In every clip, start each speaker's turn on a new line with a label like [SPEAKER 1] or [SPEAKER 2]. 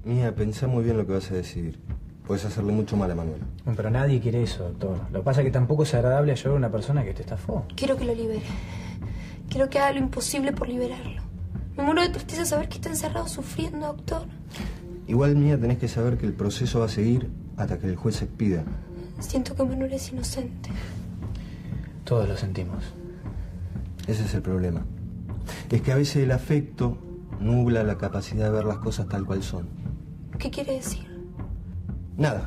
[SPEAKER 1] Mía, pensá muy bien lo que vas a decidir. Puedes hacerle mucho mal a Manuel.
[SPEAKER 2] Pero nadie quiere eso, doctor. Lo que pasa es que tampoco es agradable ayudar a una persona que te estafó.
[SPEAKER 3] Quiero que lo libere. Quiero que haga lo imposible por liberarlo. Me muero de tristeza saber que está encerrado sufriendo, doctor.
[SPEAKER 1] Igual, Mía, tenés que saber que el proceso va a seguir hasta que el juez expida.
[SPEAKER 3] Siento que Manuel es inocente.
[SPEAKER 2] Todos lo sentimos.
[SPEAKER 1] Ese es el problema. Es que a veces el afecto nubla la capacidad de ver las cosas tal cual son.
[SPEAKER 3] ¿Qué quiere decir?
[SPEAKER 1] Nada.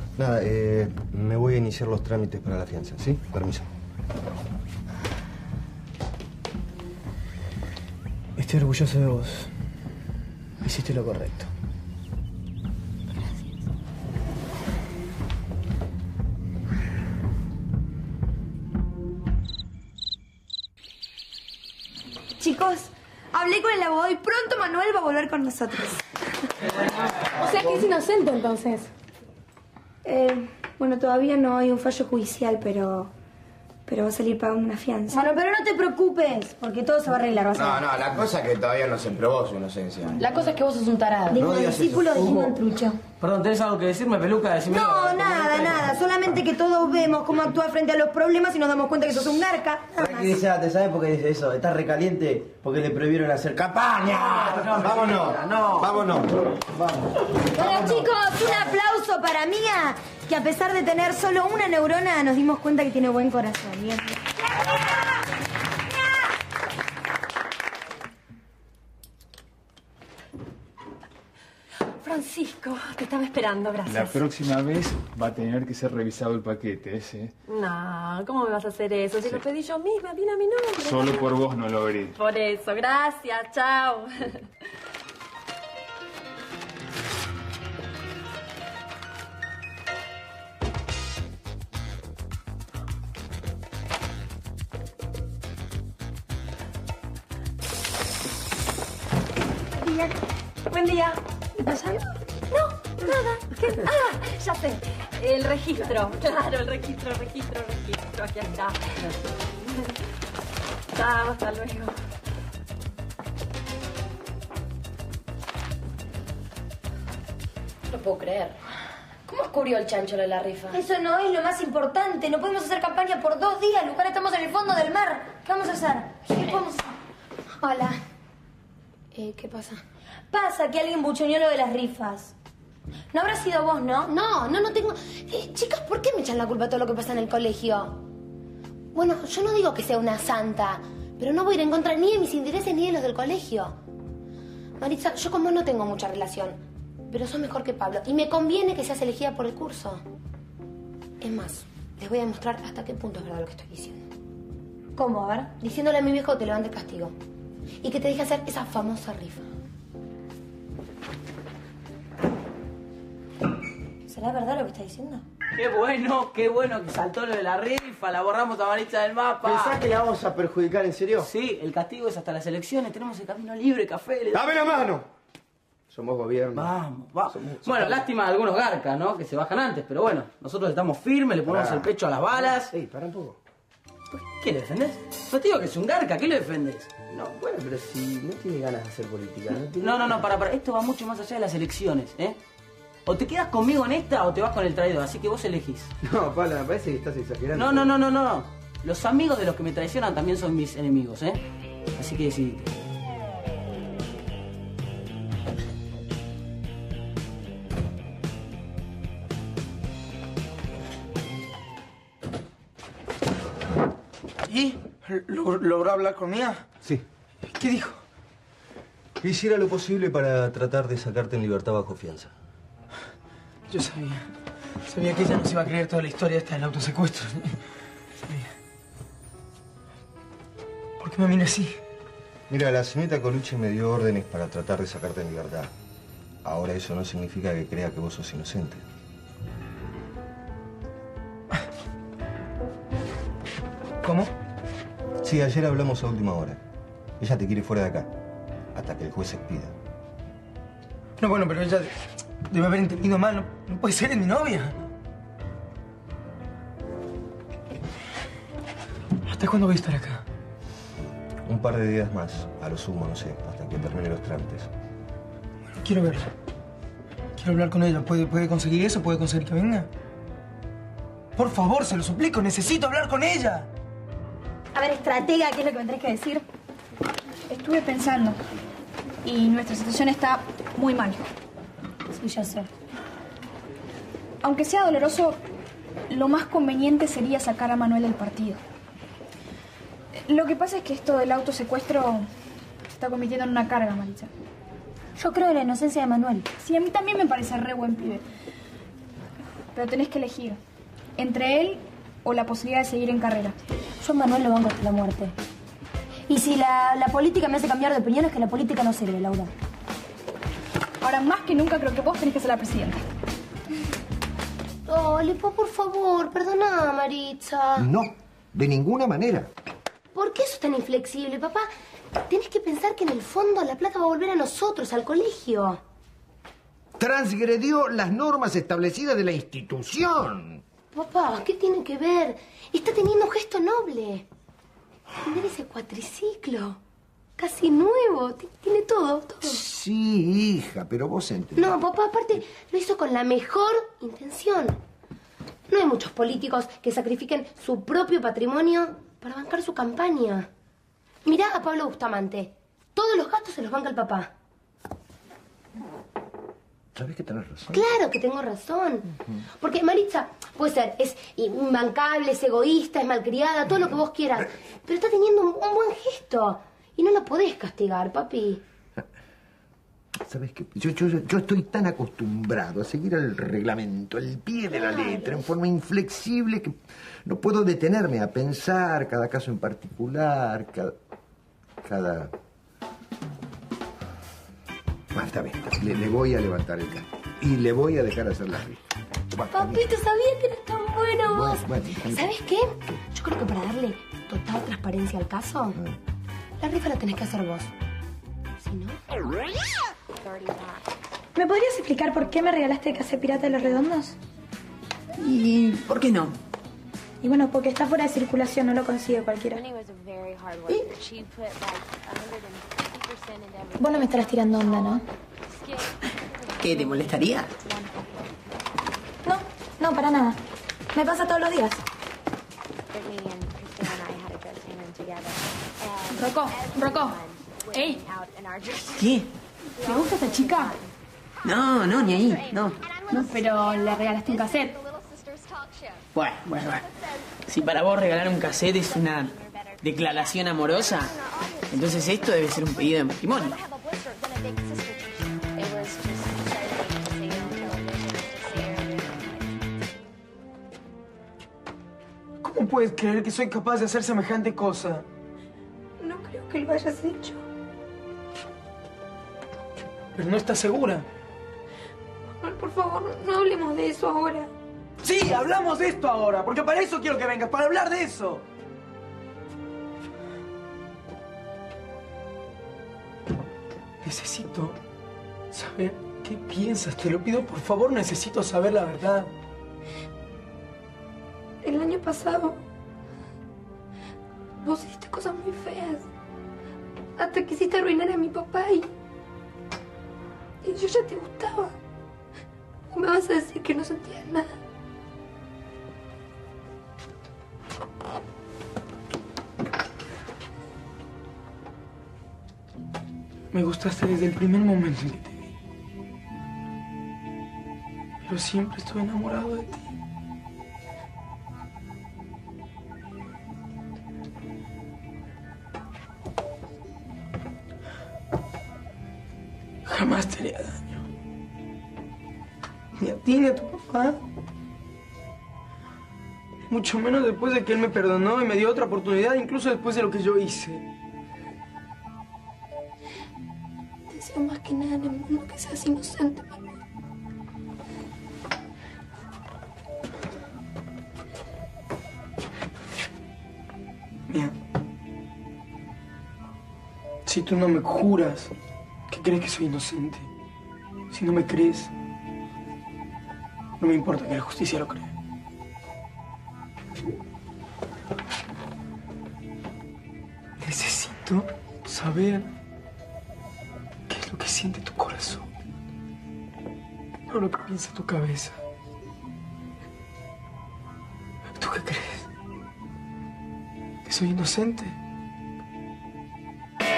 [SPEAKER 1] Me voy a iniciar los trámites para la fianza, ¿sí? Permiso.
[SPEAKER 2] Estoy orgulloso de vos. Hiciste lo correcto.
[SPEAKER 3] Chicos, hablé con el abogado y pronto Manuel va a volver con nosotros.
[SPEAKER 4] O sea que es inocente entonces.
[SPEAKER 3] Bueno, todavía no hay un fallo judicial, pero va a salir pagando una fianza.
[SPEAKER 4] Bueno, pero no te preocupes, porque todo se va a arreglar.
[SPEAKER 5] No, la cosa es que todavía no se probó su inocencia.
[SPEAKER 4] La cosa es que vos sos un tarado.
[SPEAKER 5] No digas
[SPEAKER 4] discípulo
[SPEAKER 5] eso.
[SPEAKER 4] de Jimón Trucho.
[SPEAKER 6] Perdón, ¿tenés algo que decirme, Peluca? Decímelo.
[SPEAKER 4] No, nada. Solamente que todos vemos cómo actúa frente a los problemas y nos damos cuenta que sos un garca.
[SPEAKER 7] Tranquilízate, ¿sabes por qué dice eso? Está recaliente porque le prohibieron hacer campaña.
[SPEAKER 1] ¡Vámonos! ¡Vámonos!
[SPEAKER 4] Bueno, chicos, un aplauso para Mía, que a pesar de tener solo una neurona, nos dimos cuenta que tiene buen corazón. Bien.
[SPEAKER 8] Francisco, te estaba esperando, gracias.
[SPEAKER 9] La próxima vez va a tener que ser revisado el paquete ese.
[SPEAKER 8] No, ¿cómo me vas a hacer eso? Si lo pedí yo misma, viene a mi nombre.
[SPEAKER 9] Solo por vos no lo abrí.
[SPEAKER 8] Por eso, gracias, chao. Buen día. ¿Pasa algo? No, nada. ¿Qué? Ah, ya sé. El registro. Claro, el registro. Aquí está. Chao, hasta luego.
[SPEAKER 4] No puedo creer. ¿Cómo descubrió el chancho lo de la rifa?
[SPEAKER 3] Eso no es lo más importante. No podemos hacer campaña por 2 días. Lucar, estamos en el fondo del mar. ¿Qué vamos a hacer? ¿Qué podemos hacer? Hola.
[SPEAKER 4] ¿Qué pasa?
[SPEAKER 3] Pasa que alguien buchoneó lo de las rifas. No habrá sido vos, ¿no?
[SPEAKER 4] No tengo... chicas, ¿por qué me echan la culpa de todo lo que pasa en el colegio? Bueno, yo no digo que sea una santa, pero no voy a ir en contra ni de mis intereses ni de los del colegio. Maritza, yo con vos no tengo mucha relación, pero sos mejor que Pablo y me conviene que seas elegida por el curso. Es más, les voy a demostrar hasta qué punto es verdad lo que estoy diciendo.
[SPEAKER 3] ¿Cómo? A ver.
[SPEAKER 4] Diciéndole a mi viejo que te levante el castigo y que te deje hacer esa famosa rifa.
[SPEAKER 3] ¿Será verdad lo que está diciendo?
[SPEAKER 6] Qué bueno que saltó lo de la rifa, la borramos a Maritza del mapa.
[SPEAKER 7] ¿Pensás que la vamos a perjudicar en serio?
[SPEAKER 6] Sí, el castigo es hasta las elecciones, tenemos el camino libre, café.
[SPEAKER 1] ¡Dame la mano!
[SPEAKER 7] Somos gobierno.
[SPEAKER 6] Vamos. Bueno, lástima de algunos garcas, ¿no? Que se bajan antes, pero bueno, nosotros estamos firmes, le ponemos el pecho a las balas.
[SPEAKER 7] Ey, para un poco.
[SPEAKER 6] ¿Qué le defendés? No te digo que es un garca, ¿qué le defendés?
[SPEAKER 7] No, bueno, pero si no tiene ganas de hacer política,
[SPEAKER 6] No, para. Esto va mucho más allá de las elecciones, ¿eh? O te quedas conmigo en esta o te vas con el traidor, así que vos elegís.
[SPEAKER 7] No, Pablo, me parece que estás exagerando.
[SPEAKER 6] No. Los amigos de los que me traicionan también son mis enemigos, ¿eh? Así que decidite.
[SPEAKER 7] ¿Y? ¿Logró hablar con Mía?
[SPEAKER 1] Sí.
[SPEAKER 7] ¿Qué dijo?
[SPEAKER 1] Que hiciera lo posible para tratar de sacarte en libertad bajo fianza.
[SPEAKER 7] Yo sabía que ella no se iba a creer toda la historia esta del autosecuestro. Sabía. ¿Por qué me mira así?
[SPEAKER 1] Mira, la señorita Colucci me dio órdenes para tratar de sacarte en libertad. Ahora eso no significa que crea que vos sos inocente.
[SPEAKER 7] ¿Cómo?
[SPEAKER 1] Sí, ayer hablamos a última hora. Ella te quiere fuera de acá, hasta que el juez expida.
[SPEAKER 7] No, bueno, pero ella debe haber entendido mal. No puede ser, es mi novia. ¿Hasta cuándo voy a estar acá?
[SPEAKER 1] Un par de días más, a lo sumo, no sé, hasta que termine los trámites.
[SPEAKER 7] Bueno, quiero verla. Quiero hablar con ella. ¿Puede conseguir eso? ¿Puede conseguir que venga? Por favor, se lo suplico. Necesito hablar con ella.
[SPEAKER 3] A ver, estratega, ¿qué es lo que me tenés que decir?
[SPEAKER 8] Estuve pensando y nuestra situación está muy mal.
[SPEAKER 3] Sí, ya sé.
[SPEAKER 8] Aunque sea doloroso, lo más conveniente sería sacar a Manuel del partido. Lo que pasa es que esto del autosecuestro se está convirtiendo en una carga, Maritza.
[SPEAKER 3] Yo creo en la inocencia de Manuel.
[SPEAKER 8] Sí, a mí también me parece re buen pibe. Pero tenés que elegir entre él o la posibilidad de seguir en carrera.
[SPEAKER 3] Yo a Manuel lo banco hasta la muerte. Y si la política me hace cambiar de opinión, es que la política no sirve, Laura.
[SPEAKER 8] Ahora, más que nunca, creo que vos tenés que ser la presidenta.
[SPEAKER 4] Oh, Lipo, por favor, perdona, Maritza.
[SPEAKER 10] No, de ninguna manera.
[SPEAKER 4] ¿Por qué sos tan inflexible, papá? Tenés que pensar que en el fondo la plata va a volver a nosotros, al colegio.
[SPEAKER 10] Transgredió las normas establecidas de la institución.
[SPEAKER 4] Papá, ¿qué tiene que ver? Está teniendo un gesto noble. Tener ese cuatriciclo. Casi nuevo. Tiene todo.
[SPEAKER 10] Sí, hija, pero vos entendés.
[SPEAKER 4] No, papá, aparte lo hizo con la mejor intención. No hay muchos políticos que sacrifiquen su propio patrimonio para bancar su campaña. Mirá a Pablo Bustamante. Todos los gastos se los banca el papá.
[SPEAKER 10] ¿Sabés que tenés razón?
[SPEAKER 4] Claro que tengo razón. Porque Maritza, puede ser, es imbancable, es egoísta, es malcriada, todo lo que vos quieras. Pero está teniendo un buen gesto. Y no lo podés castigar, papi.
[SPEAKER 10] ¿Sabés qué? Yo estoy tan acostumbrado a seguir el reglamento, al pie de la letra, en forma inflexible, que no puedo detenerme a pensar cada caso en particular, cada... Bueno, está bien. Le voy a levantar el caso. Y le voy a dejar hacer la rifa.
[SPEAKER 4] Papito, sabía que eres tan bueno vos.
[SPEAKER 10] Bueno,
[SPEAKER 4] ¿Sabes qué? Yo creo que para darle total transparencia al caso, la rifa la tenés que hacer vos. Si no...
[SPEAKER 3] ¿Me podrías explicar por qué me regalaste el cassette pirata de los redondos?
[SPEAKER 7] ¿Y por qué no?
[SPEAKER 3] Y bueno, porque está fuera de circulación, no lo consigue cualquiera. Vos no me estarás tirando onda, ¿no?
[SPEAKER 7] ¿Qué, te molestaría?
[SPEAKER 3] No, para nada. Me pasa todos los días.
[SPEAKER 8] Rocco. ¡Ey!
[SPEAKER 7] ¿Qué?
[SPEAKER 8] ¿Te gusta esta chica?
[SPEAKER 7] No, ni ahí, no.
[SPEAKER 8] No, pero le regalaste un cassette.
[SPEAKER 7] Bueno. Si para vos regalar un cassette es una declaración amorosa, entonces esto debe ser un pedido de matrimonio. ¿Cómo puedes creer que soy capaz de hacer semejante cosa?
[SPEAKER 3] No creo que lo hayas hecho.
[SPEAKER 7] Pero no estás segura.
[SPEAKER 3] Manuel, por favor, no hablemos de eso ahora.
[SPEAKER 7] Sí, hablamos de esto ahora, porque para eso quiero que vengas, para hablar de eso. Necesito saber qué piensas, te lo pido, por favor, necesito saber la verdad.
[SPEAKER 3] El año pasado, vos hiciste cosas muy feas. Hasta quisiste arruinar a mi papá y yo ya te gustaba. ¿Me vas a decir que no sentías nada?
[SPEAKER 7] Me gustaste desde el primer momento en que te vi. Pero siempre estuve enamorado de ti. Jamás te haría daño. Ni a ti ni a tu papá. Mucho menos después de que él me perdonó y me dio otra oportunidad, incluso después de lo que yo hice.
[SPEAKER 3] Te deseo más que nada en el mundo que seas inocente, Manuel.
[SPEAKER 7] Mira, si tú no me juras que crees que soy inocente, si no me crees, no me importa que la justicia lo crea. Necesito saber qué es lo que siente tu corazón. no lo que piensa tu cabeza. ¿Tú qué crees? ¿Que soy inocente?
[SPEAKER 11] Tiempo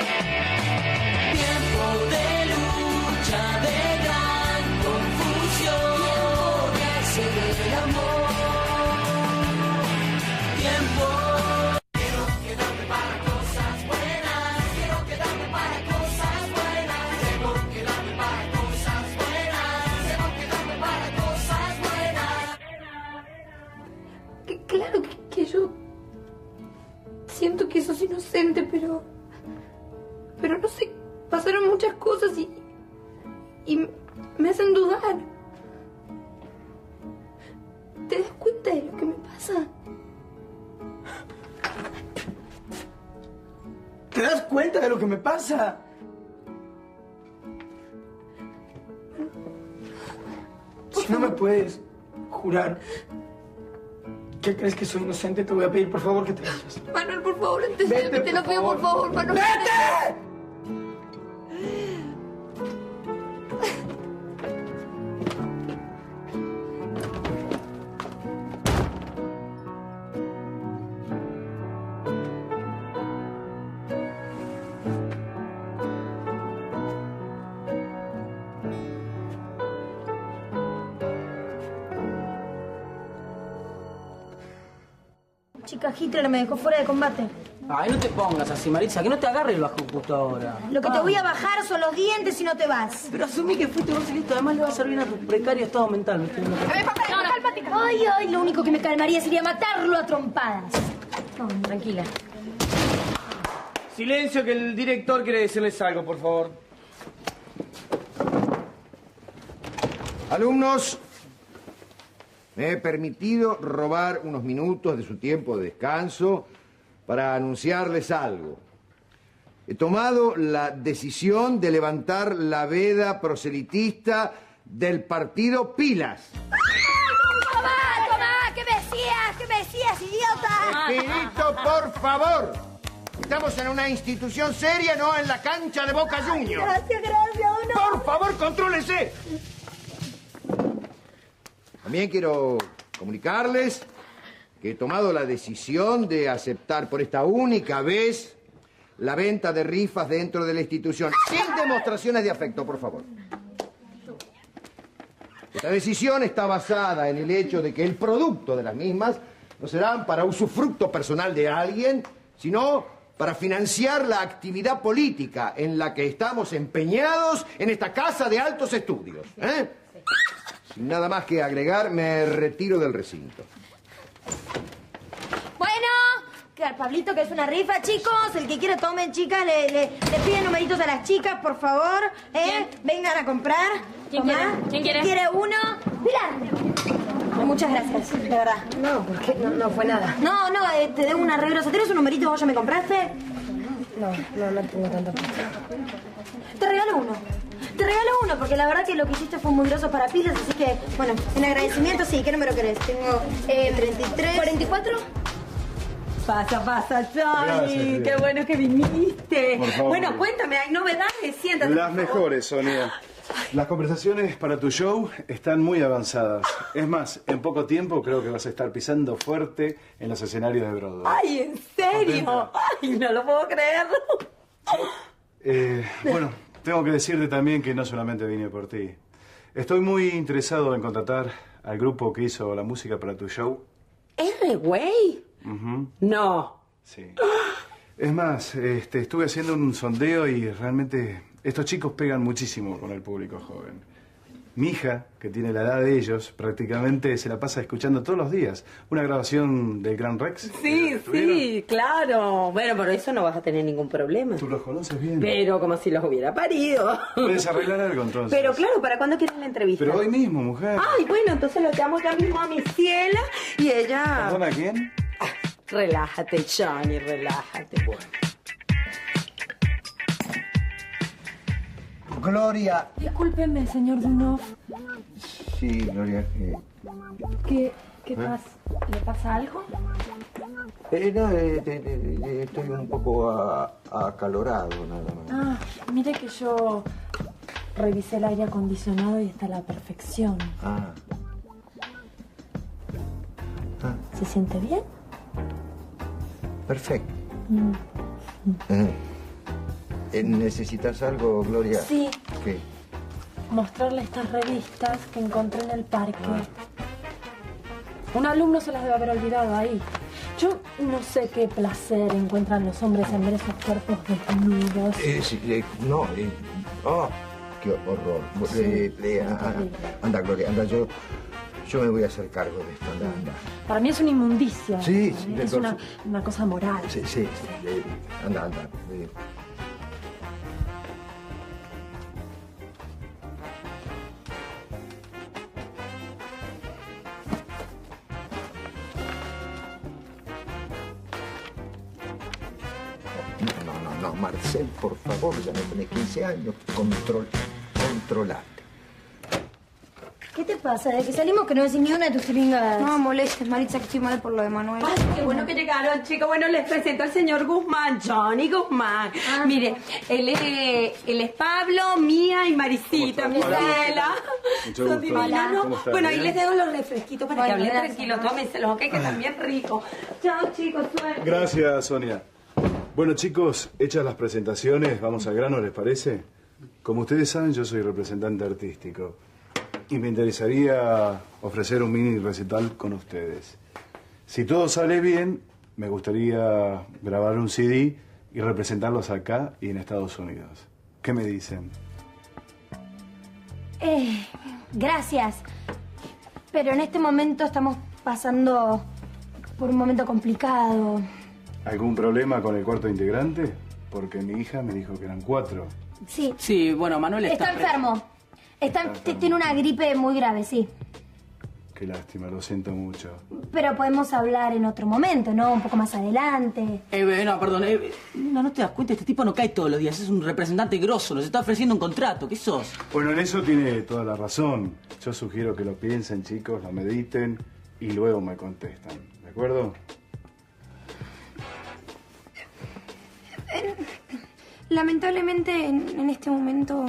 [SPEAKER 11] de lucha, de gran confusión, tiempo de hacer el amor. Tiempo. Quiero quedarme para cosas buenas, quiero quedarme para cosas buenas, quiero quedarme para cosas buenas, quiero quedarme para cosas buenas.
[SPEAKER 3] Claro que yo siento que sos inocente, pero no sé, pasaron muchas cosas y me hacen dudar. ¿Te das cuenta de lo que me pasa?
[SPEAKER 7] ¿Te das cuenta de lo que me pasa? Si no me puedes jurar que crees que soy inocente, te voy a pedir por favor que te vayas.
[SPEAKER 3] Manuel, por favor, te lo pido, por favor, Manuel.
[SPEAKER 7] ¡Vete!
[SPEAKER 4] Chica, Hitler me dejó fuera de combate.
[SPEAKER 6] Ay, no te pongas así, Maritza, que no te agarre el bajo justo ahora.
[SPEAKER 4] Lo que te voy a bajar son los dientes si no te vas.
[SPEAKER 6] Pero asumí que fuiste vos y listo. Además le va a servir a tu precario estado mental. ¿Me estoy viendo?
[SPEAKER 4] A ver, papá, cálmate. Ay, lo único que me calmaría sería matarlo a trompadas. No, tranquila.
[SPEAKER 12] Silencio, que el director quiere decirles algo, por favor.
[SPEAKER 10] Alumnos, me he permitido robar unos minutos de su tiempo de descanso para anunciarles algo. He tomado la decisión de levantar la veda proselitista del partido Pilas.
[SPEAKER 4] ¡Toma! ¿Qué me decías, idiota?
[SPEAKER 10] Espirito, por favor. Estamos en una institución seria, no en la cancha de Boca Juniors.
[SPEAKER 4] Gracias, uno.
[SPEAKER 10] Por favor, contrólese. También quiero comunicarles que he tomado la decisión de aceptar por esta única vez la venta de rifas dentro de la institución. Sin demostraciones de afecto, por favor. Esta decisión está basada en el hecho de que el producto de las mismas no serán para usufructo personal de alguien, sino para financiar la actividad política en la que estamos empeñados en esta casa de altos estudios. Sin nada más que agregar, me retiro del recinto.
[SPEAKER 4] Bueno, que al Pablito, que es una rifa, chicos. El que quiere tomen, chicas. Le piden numeritos a las chicas, por favor. Vengan a comprar.
[SPEAKER 13] ¿Quién
[SPEAKER 4] Tomá.
[SPEAKER 13] quiere? ¿Quién quiere?
[SPEAKER 4] ¿Quiere uno? Pilar. Muchas gracias, de verdad.
[SPEAKER 3] No, porque no fue nada.
[SPEAKER 4] No, te debo un arreglo. ¿Tenés un numerito vos ya me compraste?
[SPEAKER 3] No tengo tanta plata.
[SPEAKER 4] Te regalo uno. Te regalo uno, porque la verdad que lo que hiciste fue muy groso para Pilas, así que, bueno, en agradecimiento, sí. ¿Qué número querés? Tengo 33. ¿44?
[SPEAKER 14] Pasa, Johnny. Qué bueno que viniste.
[SPEAKER 9] Por favor.
[SPEAKER 14] Bueno, cuéntame, hay novedades, siéntate.
[SPEAKER 9] Las mejores, Sonia. Las conversaciones para tu show están muy avanzadas. Es más, en poco tiempo creo que vas a estar pisando fuerte en los escenarios de Broadway.
[SPEAKER 14] Ay, ¿en serio?
[SPEAKER 9] ¿Contenta?
[SPEAKER 14] Ay, no lo puedo creer.
[SPEAKER 9] Bueno, tengo que decirte también que no solamente vine por ti. Estoy muy interesado en contratar al grupo que hizo la música para tu show.
[SPEAKER 14] ¿R-Way? No.
[SPEAKER 9] Sí. Es más, estuve haciendo un sondeo y realmente estos chicos pegan muchísimo con el público joven. Mi hija, que tiene la edad de ellos, prácticamente se la pasa escuchando todos los días una grabación del Gran Rex.
[SPEAKER 14] Sí, claro. Bueno, por eso no vas a tener ningún problema.
[SPEAKER 9] Tú los conoces bien.
[SPEAKER 14] Pero como si los hubiera parido.
[SPEAKER 9] Puedes arreglar algo entonces.
[SPEAKER 14] Pero claro, ¿para cuándo quieres la entrevista?
[SPEAKER 9] Pero hoy mismo, mujer.
[SPEAKER 14] Ay, bueno, entonces lo llamo ya mismo a mi ciela y ella...
[SPEAKER 9] ¿Perdona, quién?
[SPEAKER 14] Relájate, Johnny, relájate.
[SPEAKER 10] Gloria.
[SPEAKER 13] Discúlpeme, señor Dunov.
[SPEAKER 10] Sí, Gloria.
[SPEAKER 13] ¿Qué pasa? ¿Le pasa algo?
[SPEAKER 10] No, estoy un poco acalorado, nada más.
[SPEAKER 13] Ah, mire que yo Revisé el aire acondicionado y está a la perfección.
[SPEAKER 10] Ah.
[SPEAKER 13] ¿Se siente bien?
[SPEAKER 10] Perfecto. ¿Necesitas algo, Gloria?
[SPEAKER 13] Sí.
[SPEAKER 10] ¿Qué?
[SPEAKER 13] Mostrarle estas revistas que encontré en el parque. Un alumno se las debe haber olvidado ahí. Yo no sé qué placer encuentran los hombres en ver esos cuerpos desnudos.
[SPEAKER 10] No, oh, qué horror.
[SPEAKER 13] Sí,
[SPEAKER 10] Anda, Gloria, anda, yo me voy a hacer cargo de esto, anda.
[SPEAKER 13] Para mí es una inmundicia.
[SPEAKER 10] Sí,
[SPEAKER 13] Es una cosa moral.
[SPEAKER 10] Sí, anda. No, Marcel, por favor, ya no tenés 15 años. Controlate.
[SPEAKER 15] ¿Qué te pasa? Desde que salimos que no decís ni una de tus tringadas.
[SPEAKER 3] No molestes, Maritza, que estoy mal por lo de Manuel.
[SPEAKER 14] Ay, qué bueno que llegaron, chicos. Bueno, les presento al señor Guzmán, Johnny Guzmán. Mire, él es Pablo, Mía y Maricita, mi abuela.
[SPEAKER 9] Mucho
[SPEAKER 14] Son
[SPEAKER 9] gusto.
[SPEAKER 14] divinas, ¿no?
[SPEAKER 9] ¿Cómo estás?
[SPEAKER 14] Bueno, ahí
[SPEAKER 9] ¿Bien?
[SPEAKER 14] les dejo los refresquitos para que
[SPEAKER 15] Bueno,
[SPEAKER 14] hablen
[SPEAKER 15] gracias.
[SPEAKER 14] tranquilos. Tómenselos, ok, que están bien ricos. Chao, chicos, suerte.
[SPEAKER 9] Gracias, Sonia. Bueno, chicos, hechas las presentaciones, vamos al grano, ¿les parece? Como ustedes saben, yo soy representante artístico y me interesaría ofrecer un mini recital con ustedes. Si todo sale bien, me gustaría grabar un CD y representarlos acá y en Estados Unidos. ¿Qué me dicen?
[SPEAKER 15] Gracias. Pero en este momento estamos pasando por un momento complicado.
[SPEAKER 9] ¿Algún problema con el cuarto integrante? Porque mi hija me dijo que eran 4.
[SPEAKER 15] Sí.
[SPEAKER 6] Sí, bueno, Manuel
[SPEAKER 15] Está enfermo. Tiene una gripe muy grave, sí.
[SPEAKER 9] Qué lástima, lo siento mucho.
[SPEAKER 15] Pero podemos hablar en otro momento, ¿no? Un poco más adelante.
[SPEAKER 6] No, perdón. No te das cuenta, este tipo no cae todos los días. Es un representante grosso, nos está ofreciendo un contrato. ¿Qué sos?
[SPEAKER 9] Bueno, en eso tiene toda la razón. Yo sugiero que lo piensen, chicos, lo mediten y luego me contestan. ¿De acuerdo?
[SPEAKER 3] Lamentablemente, en este momento,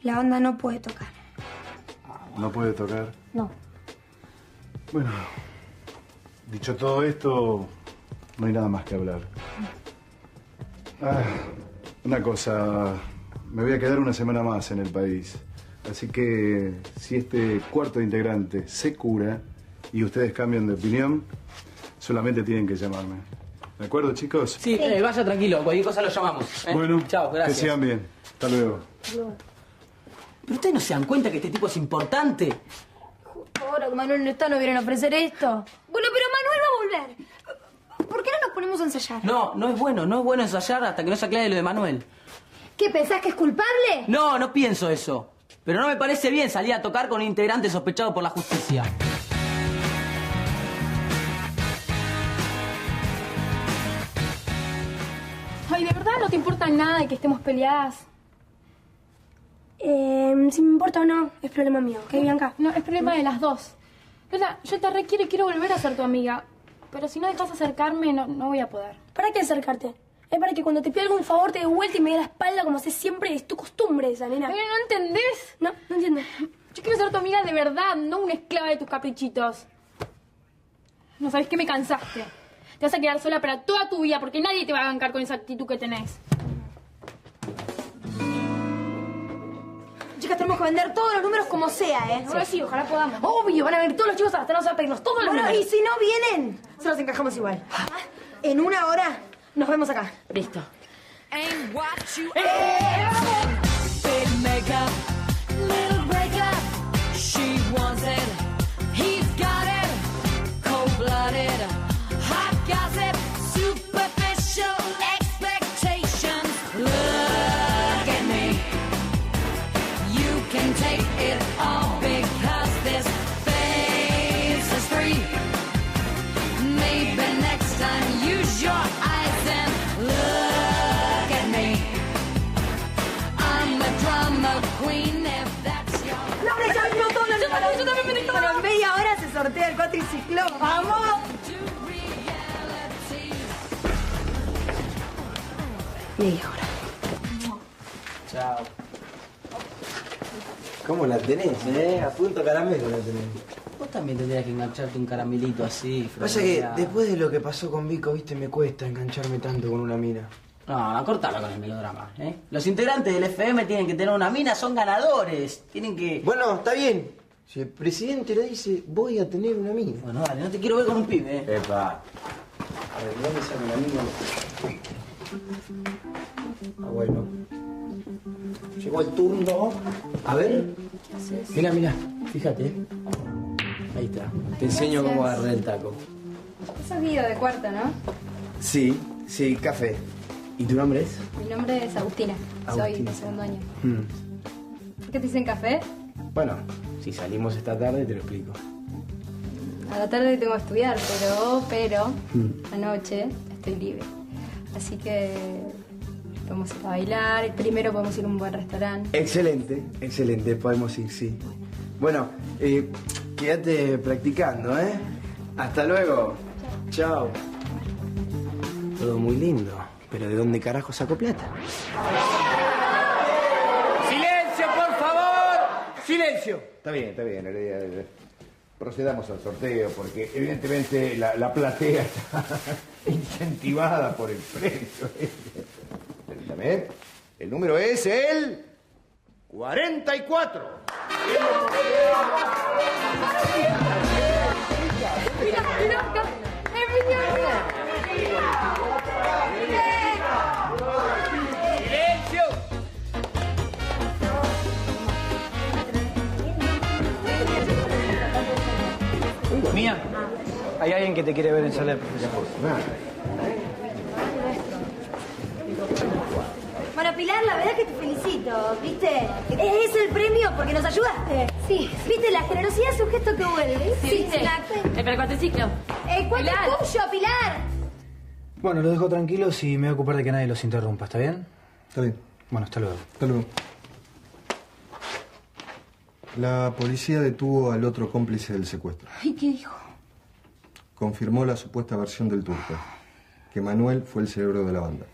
[SPEAKER 3] la banda no puede tocar.
[SPEAKER 9] ¿No puede tocar?
[SPEAKER 15] No.
[SPEAKER 9] Bueno, dicho todo esto, no hay nada más que hablar. Una cosa, me voy a quedar una semana más en el país. Así que si este cuarto integrante se cura y ustedes cambian de opinión, solamente tienen que llamarme. ¿De acuerdo, chicos?
[SPEAKER 6] Sí, vaya tranquilo, cualquier cosa lo llamamos.
[SPEAKER 9] Bueno,
[SPEAKER 6] chao, gracias.
[SPEAKER 9] que sigan bien. Hasta luego.
[SPEAKER 6] Pero ustedes no se dan cuenta que este tipo es importante.
[SPEAKER 15] Ahora que Manuel no está, ¿no vienen a ofrecer esto?
[SPEAKER 3] Bueno, pero Manuel va a volver. ¿Por qué no nos ponemos a ensayar?
[SPEAKER 6] No es bueno ensayar hasta que no se aclare lo de Manuel.
[SPEAKER 15] ¿Qué, pensás que es culpable?
[SPEAKER 6] No pienso eso. Pero no me parece bien salir a tocar con un integrante sospechado por la justicia.
[SPEAKER 8] Ay, ¿de verdad no te importa nada de que estemos peleadas?
[SPEAKER 15] Si me importa o no, es problema mío, ¿ok, Bianca?
[SPEAKER 8] No, es problema de las dos. Lola, yo te requiero y quiero volver a ser tu amiga. Pero si no dejas acercarme, no voy a poder.
[SPEAKER 15] ¿Para qué acercarte? Es para que cuando te pida algún favor te dé vuelta y me dé la espalda como haces siempre. Es tu costumbre esa, nena.
[SPEAKER 8] Pero ¿no entendés?
[SPEAKER 15] No entiendo.
[SPEAKER 8] Yo quiero ser tu amiga de verdad, no una esclava de tus caprichitos. No sabes que me cansaste. Te vas a quedar sola para toda tu vida porque nadie te va a bancar con esa actitud que tenés.
[SPEAKER 15] Chicas, tenemos que vender todos los números como sea, ¿eh?
[SPEAKER 8] Ahora sí, ojalá podamos.
[SPEAKER 15] Obvio, van a venir todos los chicos a gastarnos a pedirnos todos los números. Y si no vienen, se los encajamos igual. En una hora nos vemos acá.
[SPEAKER 6] Listo.
[SPEAKER 11] Big makeup, little breakup. She wants it, he's got it. Cold-blooded, hot gossip, superficial expectations. Look at me, you can take it all because this face is free. Maybe next time use your eyes and look at me. I'm the drama queen if that's your...
[SPEAKER 15] ¡Laura, ya vino todos los números!
[SPEAKER 8] Yo también me necesito.
[SPEAKER 15] Bueno, en media hora se sortea el cuatriciclón. ¡Vamos! Media hora.
[SPEAKER 6] Chao.
[SPEAKER 16] ¿Cómo la tenés, A punto caramelo la tenés.
[SPEAKER 6] Vos también tendrías que engancharte un caramelito así,
[SPEAKER 16] Pasa que después de lo que pasó con Vico, viste, me cuesta engancharme tanto con una mina.
[SPEAKER 6] No, cortala con el melodrama, Los integrantes del FM tienen que tener una mina, son ganadores. Tienen que...
[SPEAKER 16] Bueno, está bien. Si el presidente le dice, voy a tener una mina.
[SPEAKER 6] Bueno, dale, no te quiero ver con un pibe,
[SPEAKER 16] Epa. A ver, ¿dónde sale la mina? Ah, bueno. Llegó el turno. A ver.
[SPEAKER 3] ¿Qué haces?
[SPEAKER 6] Mira, mira, fíjate. Ahí está. Te enseño
[SPEAKER 3] Gracias.
[SPEAKER 6] cómo agarrar el taco.
[SPEAKER 3] Vos sos Guido de cuarto, ¿no?
[SPEAKER 16] Sí, sí, café. ¿Y tu nombre es?
[SPEAKER 3] Mi nombre es Agustina. Soy
[SPEAKER 16] Agustina.
[SPEAKER 3] de segundo año. ¿Por qué te dicen café?
[SPEAKER 16] Bueno, si salimos esta tarde te lo explico.
[SPEAKER 3] A la tarde tengo que estudiar, pero anoche estoy libre. Así que podemos ir a bailar. Primero podemos ir a un buen restaurante.
[SPEAKER 16] Excelente, excelente, podemos ir, sí. Bueno, quédate practicando, Hasta luego. Chao. Todo muy lindo, pero ¿de dónde carajo saco plata?
[SPEAKER 12] ¡Silencio, por favor! ¡Silencio!
[SPEAKER 1] Está bien, procedamos al sorteo, porque evidentemente la platea está incentivada por el precio. Permítame. El número es el 44.
[SPEAKER 3] ¡Mira, loca! ¡Es mi novia!
[SPEAKER 12] ¡Silencio!
[SPEAKER 2] Mía, hay alguien que te quiere ver en sala de profesor.
[SPEAKER 15] Bueno, Pilar, la verdad que te felicito, ¿viste? Es el premio porque nos ayudaste. Sí. ¿Viste? La generosidad es un gesto que vuelve.
[SPEAKER 13] Sí, el precuatriciclo.
[SPEAKER 15] ¿Cuánto es tuyo, Pilar?
[SPEAKER 2] Bueno, los dejo tranquilos y me voy a ocupar de que nadie los interrumpa, ¿está bien?
[SPEAKER 1] Está bien.
[SPEAKER 2] Bueno, hasta luego.
[SPEAKER 1] Hasta luego. La policía detuvo al otro cómplice del secuestro.
[SPEAKER 8] ¿Y qué dijo?
[SPEAKER 1] Confirmó la supuesta versión del turco, que Manuel fue el cerebro de la banda.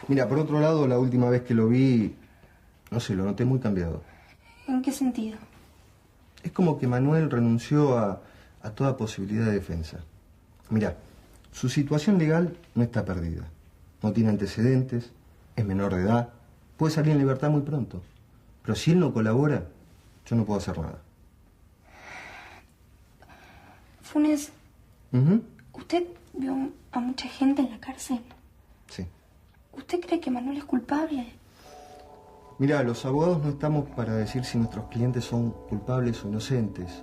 [SPEAKER 1] Mira, por otro lado, la última vez que lo vi, no sé, lo noté muy cambiado.
[SPEAKER 8] ¿En qué sentido?
[SPEAKER 1] Es como que Manuel renunció a toda posibilidad de defensa. Mira, su situación legal no está perdida. No tiene antecedentes, es menor de edad, puede salir en libertad muy pronto. Pero si él no colabora, yo no puedo hacer nada.
[SPEAKER 8] Funes, ¿usted vio a mucha gente en la cárcel?
[SPEAKER 1] Sí.
[SPEAKER 8] ¿Usted cree que Manuel es culpable?
[SPEAKER 1] Mira, los abogados no estamos para decir si nuestros clientes son culpables o inocentes.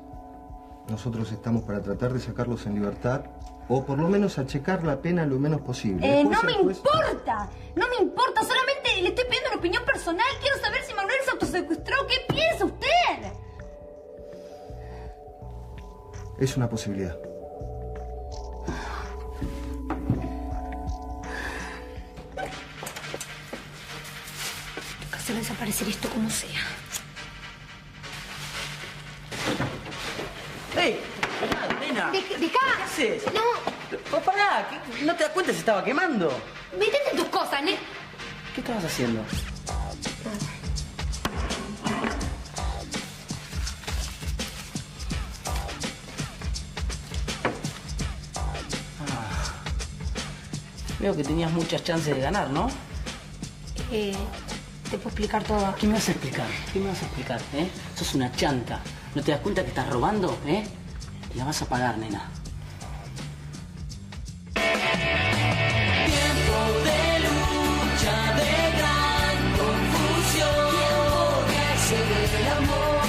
[SPEAKER 1] Nosotros estamos para tratar de sacarlos en libertad o por lo menos achicar la pena lo menos posible.
[SPEAKER 8] No me importa, no me importa, solamente le estoy pidiendo una opinión personal. Quiero saber si Manuel se autosecuestró. ¿Qué piensa usted?
[SPEAKER 1] Es una posibilidad.
[SPEAKER 8] Se va a desaparecer esto como sea.
[SPEAKER 6] ¡Ey! Nena.
[SPEAKER 15] ¿Qué
[SPEAKER 6] haces?
[SPEAKER 15] No.
[SPEAKER 6] Oh, pará, ¿no te das cuenta se estaba quemando?
[SPEAKER 15] Métete en tus cosas, ¿ne?
[SPEAKER 6] ¿Qué estabas haciendo? Veo que tenías muchas chances de ganar, ¿no?
[SPEAKER 8] Te puedo explicar todo.
[SPEAKER 6] ¿Qué me vas a explicar? ¿Qué me vas a explicar, Sos una chanta. ¿No te das cuenta que estás robando, Y la vas a pagar, nena.
[SPEAKER 11] Tiempo de lucha, de gran confusión. Tiempo de hacer el amor.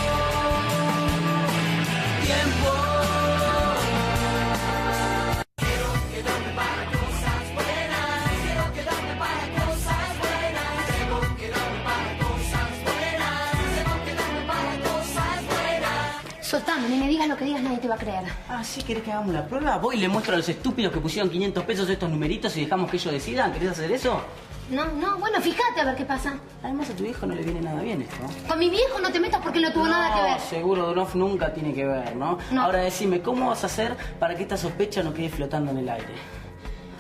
[SPEAKER 11] Tiempo. Quiero quedarme para cosas buenas. Quiero quedarme para cosas buenas. Debo quedarme para cosas buenas. Debo quedarme para cosas buenas.
[SPEAKER 15] Soltame, nene, digas lo que digas, nadie te va a creer.
[SPEAKER 6] Ah, ¿sí querés que hagamos la prueba? Voy y le muestro a los estúpidos que pusieron 500 pesos estos numeritos y dejamos que ellos decidan. ¿Querés hacer eso?
[SPEAKER 15] No, bueno, fíjate a ver qué pasa.
[SPEAKER 6] Además a tu hijo no le viene nada bien esto.
[SPEAKER 15] Con mi viejo no te metas porque no tuvo nada que ver.
[SPEAKER 6] Seguro Donov nunca tiene que ver, ¿no? Ahora decime, ¿cómo vas a hacer para que esta sospecha no quede flotando en el aire?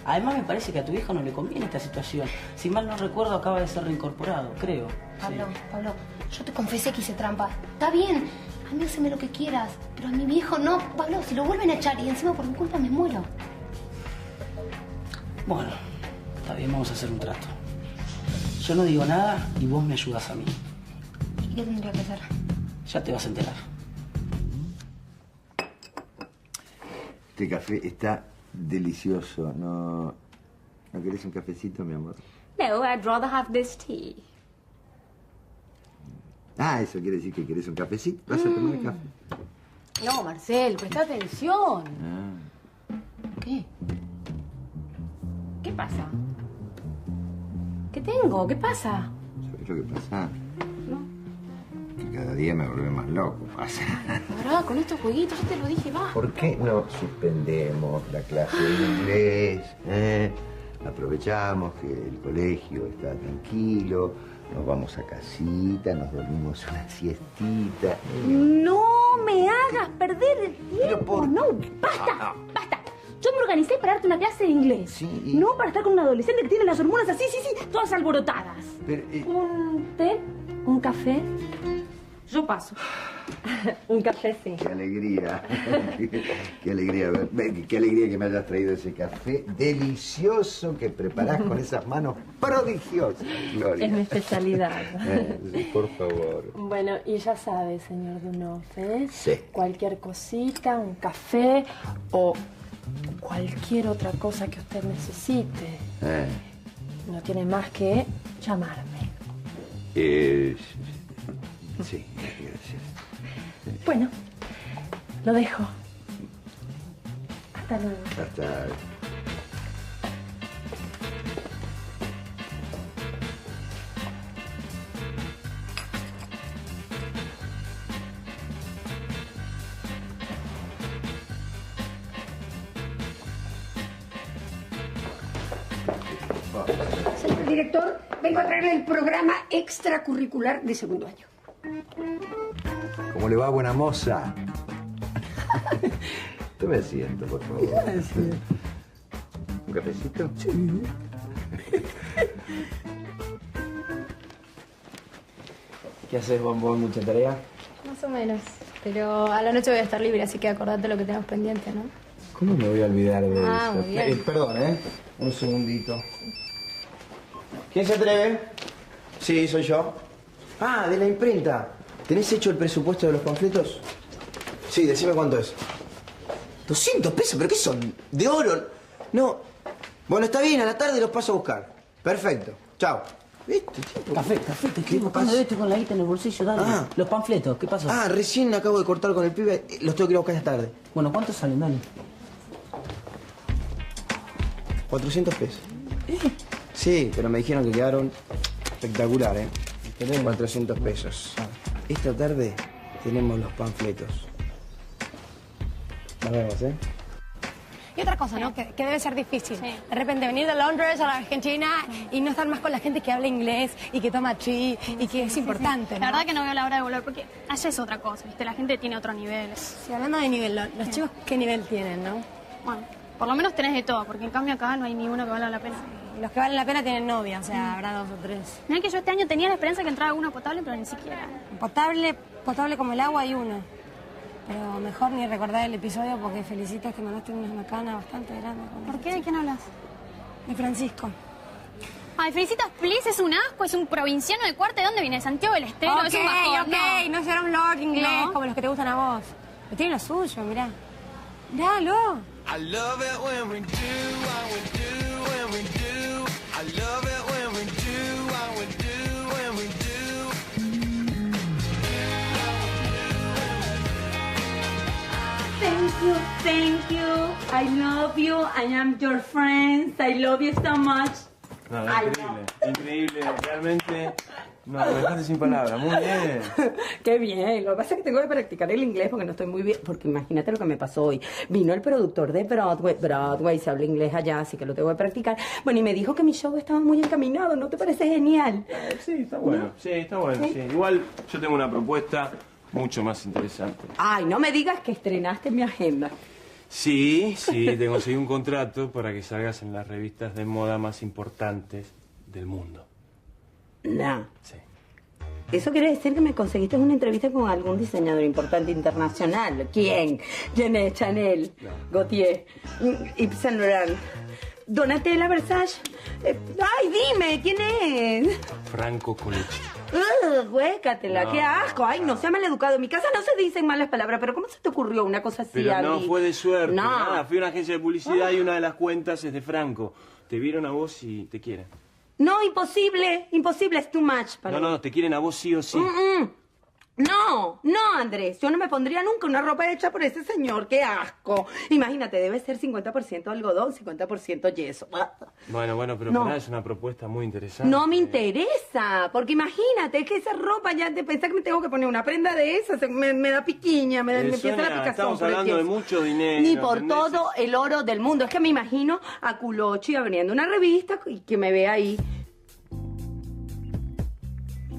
[SPEAKER 6] Además me parece que a tu viejo no le conviene esta situación. Si mal no recuerdo, acaba de ser reincorporado, creo.
[SPEAKER 4] Pablo, Pablo, yo te confesé que hice trampa. Está bien, a mí haceme lo que quieras, pero a mi viejo no. Pablo, si lo vuelven a echar y encima por mi culpa me muero.
[SPEAKER 6] Bueno, está bien, vamos a hacer un trato. Yo no digo nada y vos me ayudas a mí.
[SPEAKER 4] ¿Y qué tendría que hacer?
[SPEAKER 6] Ya te vas a enterar.
[SPEAKER 10] Este café está delicioso. ¿No querés un cafecito, mi amor?
[SPEAKER 17] No, I'd rather have this tea.
[SPEAKER 10] Ah, eso quiere decir que querés un cafecito. ¿Vas a tomar café?
[SPEAKER 17] No, Marcel, presta atención.
[SPEAKER 10] Ah.
[SPEAKER 17] ¿Qué? ¿Qué pasa? ¿Qué tengo? ¿Qué pasa?
[SPEAKER 10] ¿Sabés lo que pasa? Que cada día me vuelve más loco, pasa.
[SPEAKER 17] Ahora, con estos jueguitos, yo te lo dije, va.
[SPEAKER 10] ¿Por qué no suspendemos la clase de inglés? Aprovechamos que el colegio está tranquilo, nos vamos a casita, nos dormimos una siestita.
[SPEAKER 17] No me hagas perder el tiempo. No, basta, basta. Yo me organicé para darte una clase de inglés.
[SPEAKER 10] Sí.
[SPEAKER 17] No para estar con un adolescente que tiene las hormonas así, sí, todas alborotadas.
[SPEAKER 10] Pero,
[SPEAKER 17] ¿Un té? ¿Un café? Yo paso. Un café, sí.
[SPEAKER 10] Qué alegría. Qué alegría. Qué alegría que me hayas traído ese café delicioso que preparás con esas manos prodigiosas, Gloria.
[SPEAKER 13] Es mi especialidad.
[SPEAKER 10] Sí, por favor.
[SPEAKER 13] Bueno, y ya sabe, señor D'Onofrio,
[SPEAKER 10] Sí.
[SPEAKER 13] cualquier cosita, un café o cualquier otra cosa que usted necesite, no tiene más que llamarme.
[SPEAKER 10] Sí, gracias.
[SPEAKER 13] Bueno, lo dejo. Hasta luego.
[SPEAKER 10] Hasta...
[SPEAKER 18] Señor director, vengo a traerle el programa extracurricular de segundo año.
[SPEAKER 10] ¿Cómo le va, buena moza? Tome asiento, por favor.
[SPEAKER 18] Gracias.
[SPEAKER 10] ¿Un cafecito?
[SPEAKER 18] Sí.
[SPEAKER 16] ¿Qué haces, Bombón? ¿Mucha tarea?
[SPEAKER 3] Más o menos. Pero a la noche voy a estar libre, así que acordate lo que tenemos pendiente, ¿no?
[SPEAKER 16] ¿Cómo me voy a olvidar de
[SPEAKER 3] Ah,
[SPEAKER 16] eso?
[SPEAKER 3] muy bien.
[SPEAKER 16] Perdón, un segundito. ¿Quién se atreve? Sí, soy yo. Ah, de la imprenta. ¿Tenés hecho el presupuesto de los panfletos? Sí, decime cuánto es. 200 pesos, ¿pero qué son? ¿De oro? No. Bueno, está bien, a la tarde los paso a buscar. Perfecto. Chao. ¿Viste?
[SPEAKER 6] Café, te estoy buscando esto con la guita en el bolsillo, dale.
[SPEAKER 16] Ah.
[SPEAKER 6] Los panfletos, ¿qué pasó?
[SPEAKER 16] Ah, recién acabo de cortar con el pibe. Los tengo que ir a buscar esta tarde.
[SPEAKER 6] Bueno, ¿cuántos salen, dale?
[SPEAKER 16] 400 pesos. Sí, pero me dijeron que quedaron espectacular, ¿eh? 400 pesos. Esta tarde tenemos los panfletos. Nos vemos, ¿eh?
[SPEAKER 19] Y otra cosa, ¿no? Que debe ser difícil. De repente venir de Londres a la Argentina y no estar más con la gente que habla inglés y que toma chi y que es importante, ¿no?
[SPEAKER 20] La verdad que no veo la hora de volver porque allá es otra cosa, ¿viste? La gente tiene otro nivel.
[SPEAKER 19] Sí, hablando de nivel, los chicos, ¿qué nivel tienen, no?
[SPEAKER 20] Bueno, por lo menos tenés de todo, porque en cambio acá no hay ni uno que valga la pena.
[SPEAKER 19] Los que valen la pena tienen novia, o sea, habrá 2 o 3.
[SPEAKER 20] Mirá que yo este año tenía la esperanza que entrara uno potable, pero ni siquiera.
[SPEAKER 19] Potable como el agua hay uno. Pero mejor ni recordar el episodio porque Felicitas que mandaste una macana bastante grande.
[SPEAKER 20] ¿Por qué? ¿De quién hablas?
[SPEAKER 19] De Francisco.
[SPEAKER 20] Ay, Felicitas, please, es un asco, es un provinciano de cuarta. ¿De dónde viene? ¿De Santiago del Estero? Es un bajón.
[SPEAKER 19] No será un lord inglés
[SPEAKER 20] No.
[SPEAKER 19] como los que te gustan a vos. Pero tiene lo suyo, mirá. Míralo.
[SPEAKER 11] I love it when we do what we do when we do. I love it when we do what we do when we do.
[SPEAKER 14] Thank you. I love you. I am your friends. I love you so much.
[SPEAKER 9] No, increíble, realmente. No, me dejaste sin palabras, muy bien.
[SPEAKER 14] Qué bien. Lo que pasa es que tengo que practicar el inglés porque no estoy muy bien. Porque imagínate lo que me pasó hoy. Vino el productor de Broadway, se habla inglés allá, así que lo tengo que practicar. Bueno, y me dijo que mi show estaba muy encaminado. ¿No te parece genial?
[SPEAKER 9] Sí, está bueno. Sí, está bueno, sí. Igual yo tengo una propuesta mucho más interesante.
[SPEAKER 14] Ay, no me digas que estrenaste mi agenda.
[SPEAKER 21] Sí, te conseguí un contrato para que salgas en las revistas de moda más importantes del mundo.
[SPEAKER 14] No.
[SPEAKER 21] Sí.
[SPEAKER 14] Eso quiere decir que me conseguiste una entrevista con algún diseñador importante internacional. ¿Quién? ¿Quién es? Chanel, Gaultier, Yves Saint Laurent, Donatella Versace. Ay, dime, ¿quién es?
[SPEAKER 21] Franco Colucci.
[SPEAKER 14] Huécatela,
[SPEAKER 21] No.
[SPEAKER 14] qué asco. Ay, no sea maleducado. En mi casa no se dicen malas palabras, pero ¿cómo se te ocurrió una cosa así,
[SPEAKER 21] Pero no
[SPEAKER 14] Andy?
[SPEAKER 21] fue de suerte.
[SPEAKER 14] No.
[SPEAKER 21] Nada, fui a una agencia de publicidad y una de las cuentas es de Franco. Te vieron a vos y te quieren.
[SPEAKER 14] No, imposible. Imposible, es too much para mí.
[SPEAKER 21] No, te quieren a vos sí o sí.
[SPEAKER 14] No, Andrés. Yo no me pondría nunca una ropa hecha por ese señor. ¡Qué asco! Imagínate, debe ser 50% algodón, 50% yeso.
[SPEAKER 21] Bueno, pero
[SPEAKER 14] No.
[SPEAKER 21] pará, es una propuesta muy interesante.
[SPEAKER 14] No me interesa, porque imagínate que esa ropa ya te pensás que me tengo que poner una prenda de esas, me da piquiña, me empieza la picazón.
[SPEAKER 21] Estamos
[SPEAKER 14] por el
[SPEAKER 21] hablando de
[SPEAKER 14] yeso.
[SPEAKER 21] mucho dinero.
[SPEAKER 14] Ni por
[SPEAKER 21] ¿entendés?
[SPEAKER 14] todo el oro del mundo. Es que me imagino a Culochi abriendo una revista y que me vea ahí.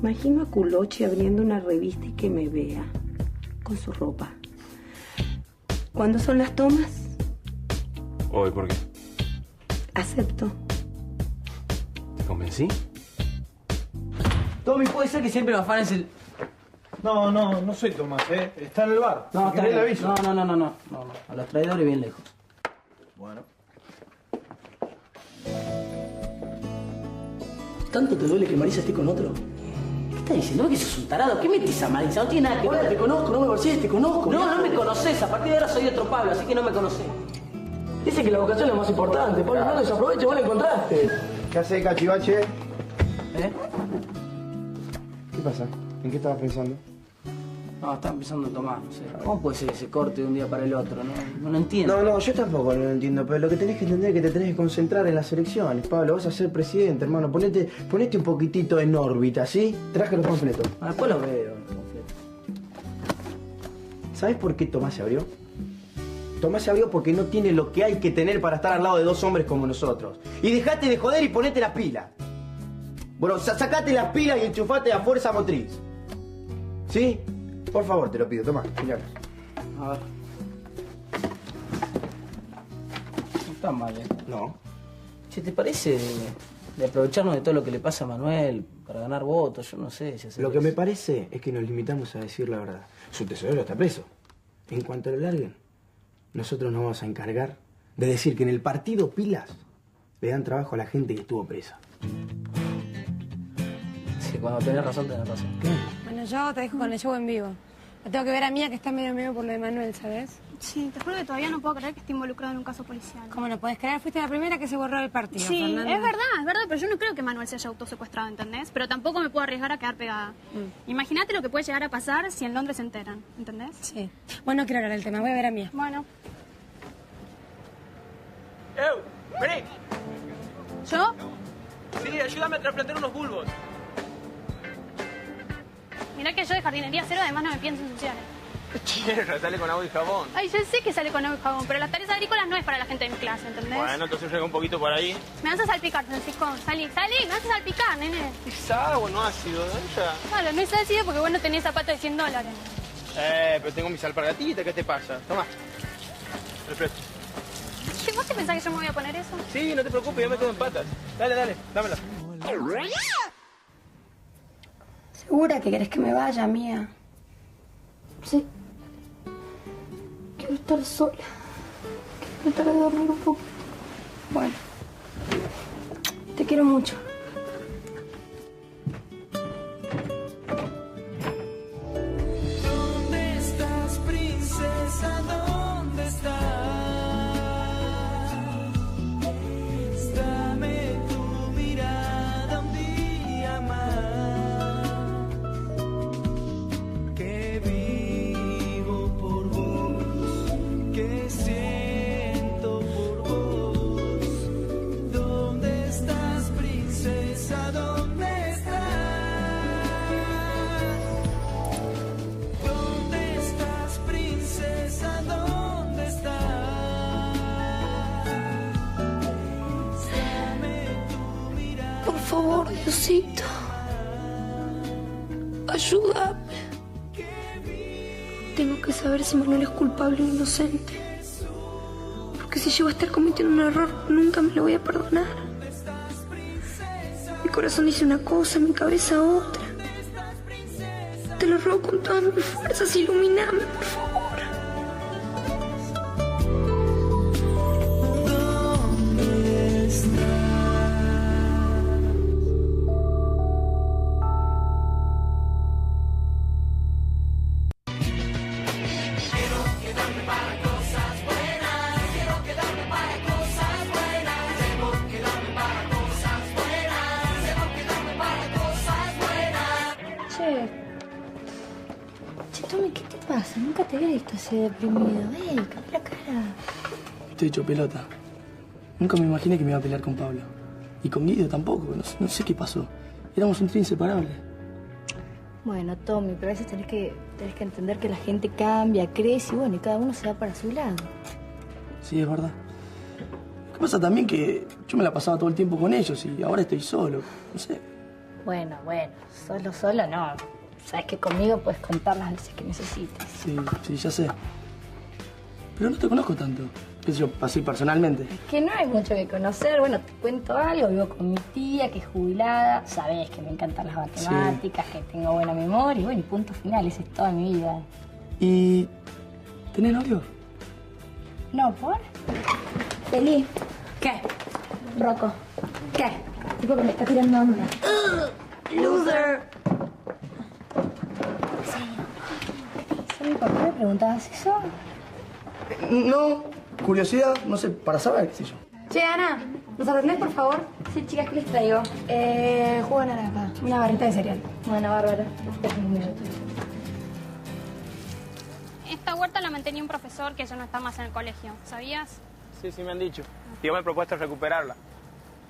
[SPEAKER 14] Imagino a Culochi abriendo una revista y que me vea con su ropa. ¿Cuándo son las tomas?
[SPEAKER 21] Hoy, ¿por qué?
[SPEAKER 14] Acepto.
[SPEAKER 21] ¿Te convencí?
[SPEAKER 6] Tommy, puede ser que siempre me afanes el...
[SPEAKER 22] No soy Tomás, ¿eh? Está en el bar.
[SPEAKER 6] No,
[SPEAKER 22] Si
[SPEAKER 6] está
[SPEAKER 22] querés,
[SPEAKER 6] bien.
[SPEAKER 22] le aviso.
[SPEAKER 6] No. A los traidores bien lejos.
[SPEAKER 22] Bueno.
[SPEAKER 6] ¿Tanto te duele que Marisa esté con otro? ¿Qué estás diciendo? ¿No que sos un tarado? ¿Qué metes a Marisa? No tiene nada que ver.
[SPEAKER 22] Te conozco, no me bolsilles, te conozco.
[SPEAKER 6] No me conoces. A partir de ahora soy otro Pablo, así que no me conoces.
[SPEAKER 22] Dice que la vocación es lo más importante. Pablo, no desaproveche, vos la encontraste.
[SPEAKER 16] ¿Qué haces, cachivache?
[SPEAKER 6] ¿Eh?
[SPEAKER 16] ¿Qué pasa? ¿En qué estabas pensando?
[SPEAKER 6] No, está empezando a tomar, no sé. ¿Cómo puede ser que se corte de un día para el otro? No lo entiendo.
[SPEAKER 16] No, yo tampoco no lo entiendo, pero lo que tenés que entender es que te tenés que concentrar en las elecciones, Pablo. Vas a ser presidente, hermano. Ponete un poquitito en órbita, ¿sí? Traje los panfletos.
[SPEAKER 6] Después los veo.
[SPEAKER 16] ¿Sabes por qué Tomás se abrió? Tomás se abrió porque no tiene lo que hay que tener para estar al lado de dos hombres como nosotros. Y dejate de joder y ponete las pilas. Bueno, sacate las pilas y enchufate a fuerza motriz. ¿Sí? Por favor, te lo pido. Tomá, mirá.
[SPEAKER 6] A ver. No está mal, ¿eh?
[SPEAKER 16] No.
[SPEAKER 6] Che, ¿te parece de aprovecharnos de todo lo que le pasa a Manuel para ganar votos? Yo no sé si hacer
[SPEAKER 16] Lo que
[SPEAKER 6] eso.
[SPEAKER 16] me parece es que nos limitamos a decir la verdad. Su tesorero está preso. En cuanto lo larguen, nosotros nos vamos a encargar de decir que en el partido Pilas le dan trabajo a la gente que estuvo presa.
[SPEAKER 6] Sí, cuando tenés razón, tenés razón.
[SPEAKER 19] Bueno, yo te dejo con el show en vivo. La tengo que ver a Mía, que está medio por lo de Manuel, ¿sabes?
[SPEAKER 20] Sí, te juro que todavía no puedo creer que esté involucrado en un caso policial.
[SPEAKER 19] ¿Cómo no puedes creer? Fuiste la primera que se borró del partido,
[SPEAKER 20] Sí,
[SPEAKER 19] Fernanda.
[SPEAKER 20] es verdad, pero yo no creo que Manuel se haya autosecuestrado, ¿entendés? Pero tampoco me puedo arriesgar a quedar pegada. Imagínate lo que puede llegar a pasar si en Londres se enteran, ¿entendés?
[SPEAKER 19] Sí. Bueno, no quiero hablar del tema, voy a ver a Mía.
[SPEAKER 20] Bueno.
[SPEAKER 12] Vení.
[SPEAKER 20] ¿Yo?
[SPEAKER 12] Sí, ayúdame a trasplantar unos bulbos.
[SPEAKER 20] Mirá que yo de jardinería cero además no me pienso ensuciar.
[SPEAKER 12] Mierda, sale con agua y jabón.
[SPEAKER 20] Ay, yo sé que sale con agua y jabón, pero las tareas agrícolas no es para la gente de mi clase, ¿entendés?
[SPEAKER 12] Bueno, entonces llega un poquito por ahí.
[SPEAKER 20] Me vas a salpicar, Francisco. Salí, me vas a salpicar, nene.
[SPEAKER 12] Es agua, no ácido, ¿no? Ya.
[SPEAKER 20] Vale, no es ácido porque vos no tenés zapatos de $100.
[SPEAKER 12] Pero tengo mis alpargatitas, ¿qué te pasa? Toma. Refresco.
[SPEAKER 20] ¿Qué, vos te pensás que yo me voy a poner eso?
[SPEAKER 12] Sí, no te preocupes, yo me quedo en patas. Dale, dámela.
[SPEAKER 3] ¿Segura que querés que me vaya, Mía?
[SPEAKER 15] Sí. Quiero estar sola. Quiero tratar de dormir un poco. Bueno. Te quiero mucho.
[SPEAKER 11] ¿Dónde estás, princesa? ¿Dónde estás? Dame tu mirada un día más. Que vivo por vos, que siento por vos. ¿Dónde estás, princesa? ¿Dónde estás? ¿Dónde estás, princesa? ¿Dónde estás? Dame tu mirada.
[SPEAKER 3] Por favor, Diosito. Ayúdame. Tengo que saber si Manuel es culpable o inocente. Porque si llego a estar cometiendo un error, nunca me lo voy a perdonar. Mi corazón dice una cosa, mi cabeza otra. Te lo ruego con todas mis fuerzas, ilumíname, por favor.
[SPEAKER 15] Che, Tommy, ¿qué te pasa? Nunca te había visto así deprimido. Cambia la cara.
[SPEAKER 22] Estoy hecho pelota. Nunca me imaginé que me iba a pelear con Pablo. Y con Guido tampoco. No sé qué pasó. Éramos un trío inseparable.
[SPEAKER 15] Bueno, Tommy, pero a veces tenés que entender que la gente cambia, crece y bueno, y cada uno se va para su lado.
[SPEAKER 22] Sí, es verdad. Lo que pasa también que yo me la pasaba todo el tiempo con ellos y ahora estoy solo. No sé.
[SPEAKER 15] Bueno, solo no. Sabes que conmigo puedes contar las veces que necesites.
[SPEAKER 22] Sí, ya sé. Pero no te conozco tanto. Qué sé yo, así personalmente.
[SPEAKER 15] Es que no hay mucho que conocer. Bueno, te cuento algo. Vivo con mi tía, que es jubilada. Sabés que me encantan las matemáticas, que tengo buena memoria. Y bueno, y punto final. Esa es toda mi vida.
[SPEAKER 22] ¿Y tenés novio?
[SPEAKER 15] No, ¿por? Feliz.
[SPEAKER 19] ¿Qué?
[SPEAKER 15] Rocco.
[SPEAKER 19] ¿Qué?
[SPEAKER 15] Tipo que me está tirando onda.
[SPEAKER 19] Loser.
[SPEAKER 15] Sí, ¿por qué me preguntabas eso?
[SPEAKER 22] No, curiosidad, no sé, para saber, qué sé yo.
[SPEAKER 19] Che, Ana, ¿nos atendés, por favor?
[SPEAKER 15] Sí, chicas, ¿qué les traigo?
[SPEAKER 19] Jugo de naranja. Una barrita de cereal.
[SPEAKER 15] Bueno, bárbaro. Espera un minuto.
[SPEAKER 20] Esta huerta la mantenía un profesor que ya no está más en el colegio, ¿sabías?
[SPEAKER 12] Sí, me han dicho. Y yo me he propuesto recuperarla.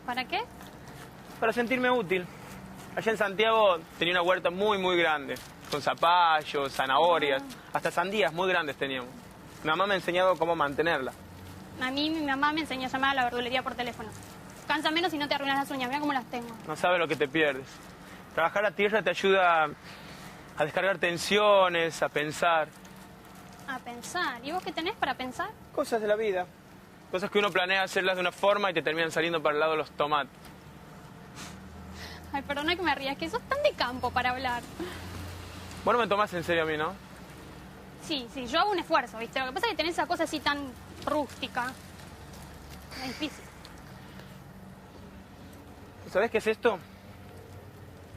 [SPEAKER 20] ¿Para qué?
[SPEAKER 12] Para sentirme útil. Allá en Santiago tenía una huerta muy grande. Con zapallos, zanahorias, hasta sandías muy grandes teníamos. Mi mamá me ha enseñado cómo mantenerla.
[SPEAKER 20] A mí mi mamá me enseñó a llamar a la verdulería por teléfono. Cansa menos y no te arruinas las uñas, mira cómo las tengo.
[SPEAKER 12] No sabes lo que te pierdes. Trabajar la tierra te ayuda a descargar tensiones, a pensar.
[SPEAKER 20] A pensar. ¿Y vos qué tenés para pensar?
[SPEAKER 12] Cosas de la vida. Cosas que uno planea hacerlas de una forma y te terminan saliendo para el lado de los tomates.
[SPEAKER 20] Ay, perdona que me rías, que sos tan de campo para hablar.
[SPEAKER 12] Vos no me tomás en serio a mí, ¿no?
[SPEAKER 20] Sí, yo hago un esfuerzo, ¿viste? Lo que pasa es que tenés esa cosa así tan rústica. Es difícil.
[SPEAKER 12] ¿Sabés qué es esto?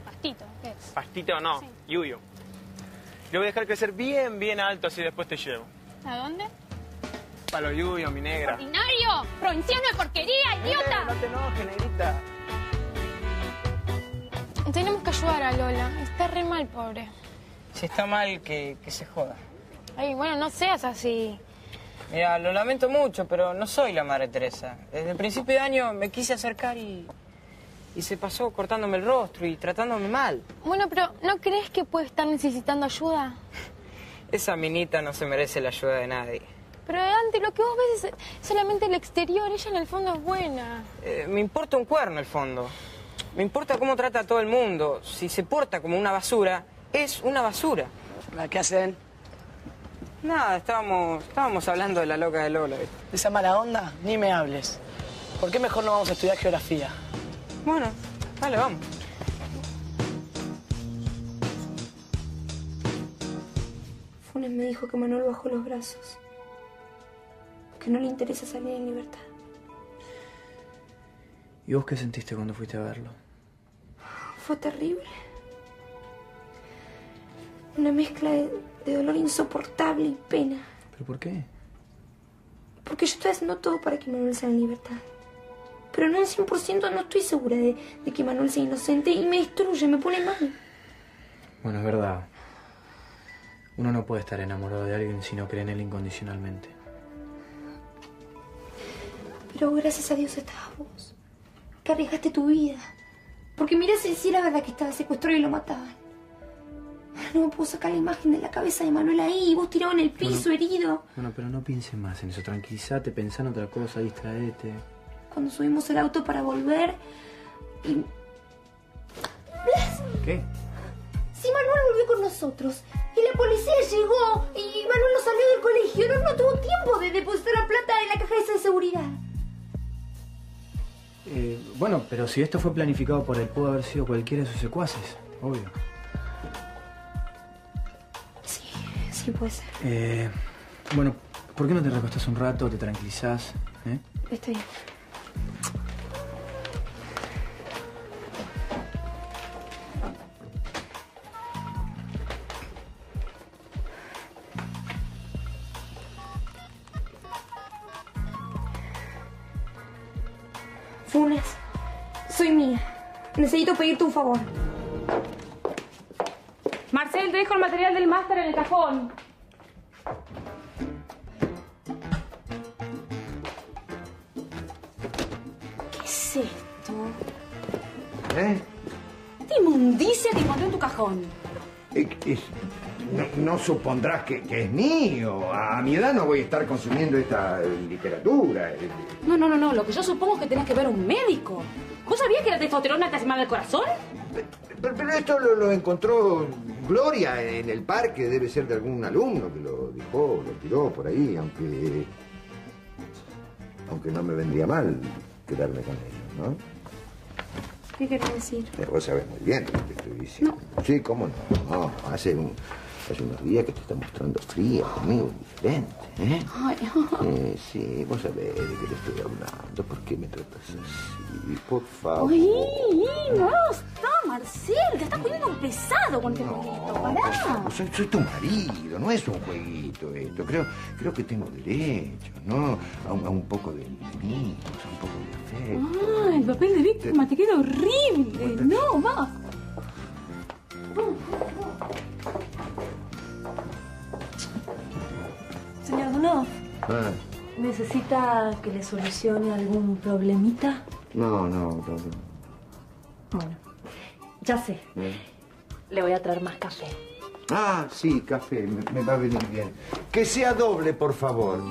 [SPEAKER 20] Pastito, ¿qué es?
[SPEAKER 12] Pastito no,
[SPEAKER 20] Sí.
[SPEAKER 12] yuyo. Lo voy a dejar crecer bien alto, así después te llevo.
[SPEAKER 20] ¿A dónde?
[SPEAKER 12] Para los yuyos, mi negra.
[SPEAKER 20] ¡Ordinario! ¡Provinciano de porquería, idiota!
[SPEAKER 12] No te enojes, negrita.
[SPEAKER 19] Tenemos que ayudar a Lola. Está re mal, pobre.
[SPEAKER 5] Si está mal, que se joda.
[SPEAKER 19] Ay, bueno, no seas así.
[SPEAKER 5] Mira, lo lamento mucho, pero no soy la Madre Teresa. Desde el principio de año me quise acercar y se pasó cortándome el rostro y tratándome mal.
[SPEAKER 19] Bueno, pero ¿no crees que puede estar necesitando ayuda?
[SPEAKER 5] Esa minita no se merece la ayuda de nadie.
[SPEAKER 19] Pero Dante, lo que vos ves es solamente el exterior. Ella en el fondo es buena.
[SPEAKER 5] Me importa un cuerno el fondo. Me importa cómo trata a todo el mundo. Si se porta como una basura, es una basura.
[SPEAKER 22] ¿Qué hacen?
[SPEAKER 5] Nada, estábamos hablando de la loca de Lola.
[SPEAKER 22] ¿De esa mala onda? Ni me hables. ¿Por qué mejor no vamos a estudiar geografía?
[SPEAKER 5] Bueno, dale, vamos.
[SPEAKER 3] Funes me dijo que Manuel bajó los brazos. Que no le interesa salir en libertad.
[SPEAKER 5] ¿Y vos qué sentiste cuando fuiste a verlo?
[SPEAKER 3] Fue terrible. Una mezcla de dolor insoportable y pena.
[SPEAKER 5] ¿Pero por qué?
[SPEAKER 3] Porque yo estoy haciendo todo para que Manuel salga en libertad. Pero en un 100% no estoy segura de que Manuel sea inocente y me destruye, me pone mal.
[SPEAKER 5] Bueno, es verdad. Uno no puede estar enamorado de alguien si no cree en él incondicionalmente.
[SPEAKER 3] Pero gracias a Dios estabas vos. Que arriesgaste tu vida. Porque mirá si era verdad que estaba secuestrado y lo mataban. No me puedo sacar la imagen de la cabeza de Manuel ahí y vos tirado en el piso, herido.
[SPEAKER 5] Bueno, pero no pienses más en eso. Tranquilízate, pensá en otra cosa, distraete.
[SPEAKER 3] Cuando subimos el auto para volver y... ¿Blas?
[SPEAKER 5] ¿Qué?
[SPEAKER 3] Si Manuel volvió con nosotros y la policía llegó y Manuel nos salió del colegio, no tuvo tiempo de depositar la plata en la caja esa de seguridad. seguridad.
[SPEAKER 16] Bueno, pero si esto fue planificado por él, pudo haber sido cualquiera de sus secuaces, obvio.
[SPEAKER 3] Sí puede ser.
[SPEAKER 16] Bueno, ¿por qué no te recostás un rato, te tranquilizás?
[SPEAKER 3] Está bien. Funes, soy Mía. Necesito pedirte un favor.
[SPEAKER 17] Marcel, te dejo el material del máster en el cajón.
[SPEAKER 3] ¿Qué es esto?
[SPEAKER 17] Esta inmundicia que encontré en tu cajón.
[SPEAKER 10] No supondrás que es mío. A mi edad no voy a estar consumiendo esta literatura.
[SPEAKER 17] No. Lo que yo supongo es que tenés que ver a un médico. ¿Vos sabías que la testosterona te hace mal al corazón?
[SPEAKER 10] Pero esto lo encontró Gloria en el parque. Debe ser de algún alumno que lo dejó, lo tiró por ahí, aunque no me vendría mal quedarme con ellos, ¿no?
[SPEAKER 3] ¿Qué querés decir?
[SPEAKER 10] Vos sabés muy bien lo que estoy diciendo. No. Sí, cómo no. Hace unos días que te está mostrando fría conmigo, diferente, ¿eh?
[SPEAKER 3] Ay,
[SPEAKER 10] sí, vos sabés de qué te estoy hablando. ¿Por qué me tratas así? Por favor.
[SPEAKER 17] Ay, no está, Marcel. Te estás poniendo un pesado con este jueguito. Pará.
[SPEAKER 10] Soy tu marido, no es un jueguito esto. Creo que tengo derechos, ¿no? A un poco de mimos, a un poco de afecto.
[SPEAKER 17] Ay, el papel de víctima te queda horrible. No, más.
[SPEAKER 15] Señor Dunov, ¿necesita que le solucione algún problemita?
[SPEAKER 10] No.
[SPEAKER 15] Bueno, ya sé. Le voy a traer más café.
[SPEAKER 10] Ah, sí, café, me va a venir bien. Que sea doble, por favor,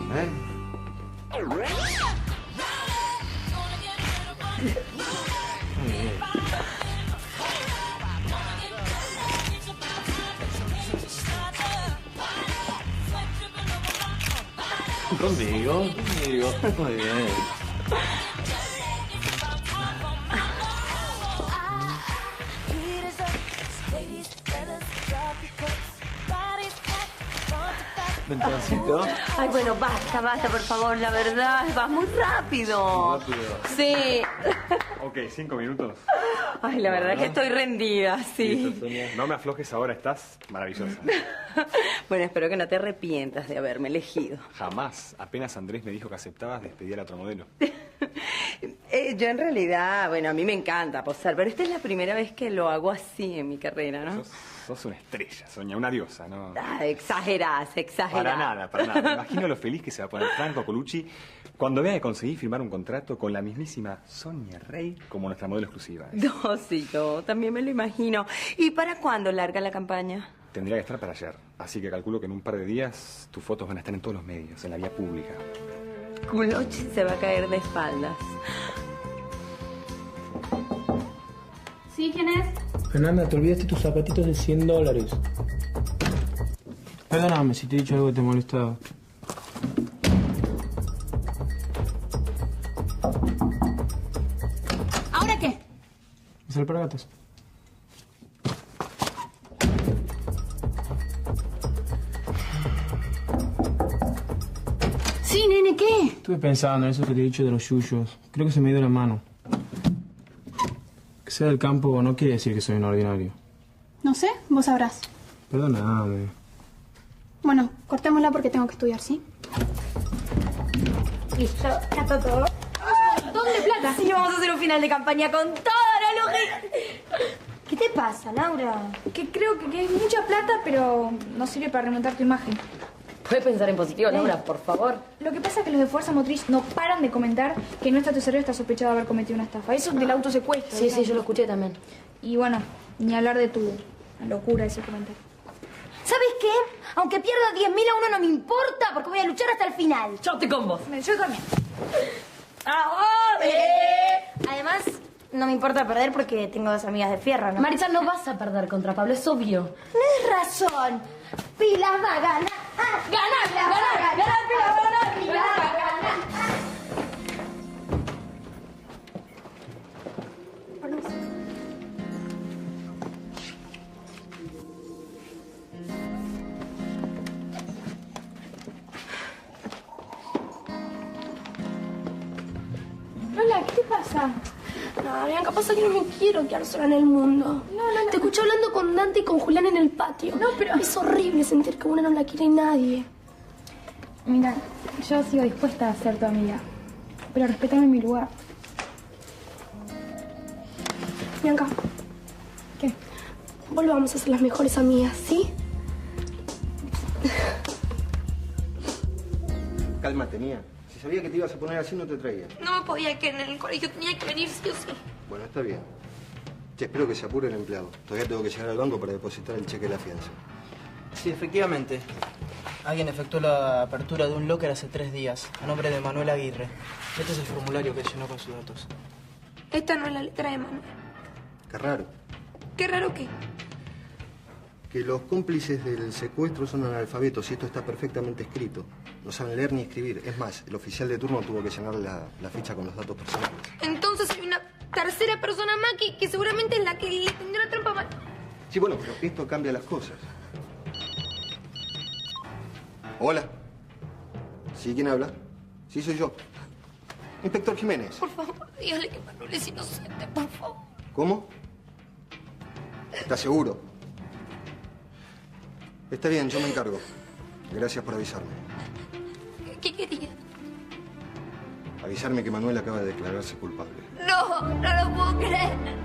[SPEAKER 21] Conmigo. Muy bien. Mentoncito.
[SPEAKER 15] Ay, bueno, basta, por favor, la verdad, vas muy rápido. Sí.
[SPEAKER 21] Ok, 5 minutos.
[SPEAKER 15] Ay, la verdad que estoy rendida, sí.
[SPEAKER 21] Listo, Sonia. No me aflojes ahora, estás maravillosa.
[SPEAKER 14] Bueno, espero que no te arrepientas de haberme elegido.
[SPEAKER 21] Jamás. Apenas Andrés me dijo que aceptabas, despedí a la otra modelo.
[SPEAKER 14] Yo en realidad, bueno, a mí me encanta posar, pero esta es la primera vez que lo hago así en mi carrera, ¿no?
[SPEAKER 21] Sos una estrella, Sonia, una diosa, ¿no?
[SPEAKER 14] Ah, exagerás.
[SPEAKER 21] Para nada. Me imagino lo feliz que se va a poner Franco Colucci cuando vea que conseguí firmar un contrato con la mismísima Sonia Rey como nuestra modelo exclusiva.
[SPEAKER 14] No, sí, yo también me lo imagino. ¿Y para cuándo larga la campaña?
[SPEAKER 21] Tendría que estar para ayer, así que calculo que en un par de días tus fotos van a estar en todos los medios, en la vía pública.
[SPEAKER 14] Culochi se va a caer de espaldas.
[SPEAKER 20] ¿Sí? ¿Quién es?
[SPEAKER 22] Fernanda, te olvidaste tus zapatitos de $100. Perdóname si te he dicho algo que te molestaba.
[SPEAKER 20] ¿Ahora qué?
[SPEAKER 22] Mis alpargatas.
[SPEAKER 20] Sí, nene, ¿qué?
[SPEAKER 22] Estuve pensando en eso que te he dicho de los yuyos. Creo que se me ha ido la mano. Que sea del campo no quiere decir que soy un ordinario.
[SPEAKER 20] No sé, vos sabrás.
[SPEAKER 22] Perdóname.
[SPEAKER 20] Bueno, cortémosla porque tengo que estudiar, ¿sí?
[SPEAKER 3] Listo, ya está todo.
[SPEAKER 20] ¿Dónde plata?
[SPEAKER 3] Sí, vamos a hacer un final de campaña con toda la lógica. ¿Qué te pasa, Laura?
[SPEAKER 8] Que creo que es mucha plata, pero no sirve para remontar tu imagen.
[SPEAKER 15] Puedes pensar en positivo, Laura, por favor.
[SPEAKER 8] Lo que pasa es que los de Fuerza Motriz no paran de comentar que nuestra tesorero está sospechado de haber cometido una estafa. Eso del autosecuestro.
[SPEAKER 15] Sí, yo lo escuché también.
[SPEAKER 8] Y bueno, ni hablar de tu locura ese comentario.
[SPEAKER 3] ¿Sabes qué? Aunque pierda 10.000 a uno no me importa porque voy a luchar hasta el final.
[SPEAKER 15] Yo te con vos.
[SPEAKER 8] Yo también.
[SPEAKER 3] Además, no me importa perder porque tengo 2 amigas de fierro, ¿no?
[SPEAKER 15] Maritza, no vas a perder contra Pablo, es obvio.
[SPEAKER 3] Tienes razón. Pilas va a ganar. Ganar, Pilas va a ganar. Pilas va a ganar.
[SPEAKER 8] ¿Qué pasa?
[SPEAKER 3] No, Bianca, pasa que no me quiero quedar sola en el mundo. No. Te escuché hablando con Dante y con Julián en el patio. No, pero... Es horrible sentir que una no la quiere nadie.
[SPEAKER 8] Mira, yo sigo dispuesta a ser tu amiga, pero respetame mi lugar.
[SPEAKER 3] Bianca.
[SPEAKER 8] ¿Qué?
[SPEAKER 3] Volvamos a ser las mejores amigas, ¿sí?
[SPEAKER 1] Cálmate, Mía. Si sabía que te ibas a poner así, no te traía.
[SPEAKER 3] No me podía quedar en el colegio, tenía que venir sí o sí.
[SPEAKER 1] Bueno, está bien. Che, espero que se apure el empleado. Todavía tengo que llegar al banco para depositar el cheque de la fianza.
[SPEAKER 22] Sí, efectivamente. Alguien efectuó la apertura de un locker hace 3 días, a nombre de Manuel Aguirre. Este es el formulario que llenó con sus datos.
[SPEAKER 3] Esta no es la letra de Manuel.
[SPEAKER 1] Qué raro.
[SPEAKER 3] ¿Qué raro qué?
[SPEAKER 1] Que los cómplices del secuestro son analfabetos y esto está perfectamente escrito. No saben leer ni escribir. Es más, el oficial de turno tuvo que llenar la ficha con los datos personales.
[SPEAKER 3] Entonces hay una tercera persona más que seguramente es la que le tendió la trampa mal.
[SPEAKER 1] Sí, bueno, pero esto cambia las cosas. Hola. ¿Sí? ¿Quién habla? Sí, soy yo. Inspector Jiménez.
[SPEAKER 3] Por favor, dígale que Manuel es inocente, por favor.
[SPEAKER 1] ¿Cómo? ¿Estás seguro? Está bien, yo me encargo. Gracias por avisarme.
[SPEAKER 3] ¿Qué quería?
[SPEAKER 1] Avisarme que Manuel acaba de declararse culpable.
[SPEAKER 3] No, no lo puedo creer.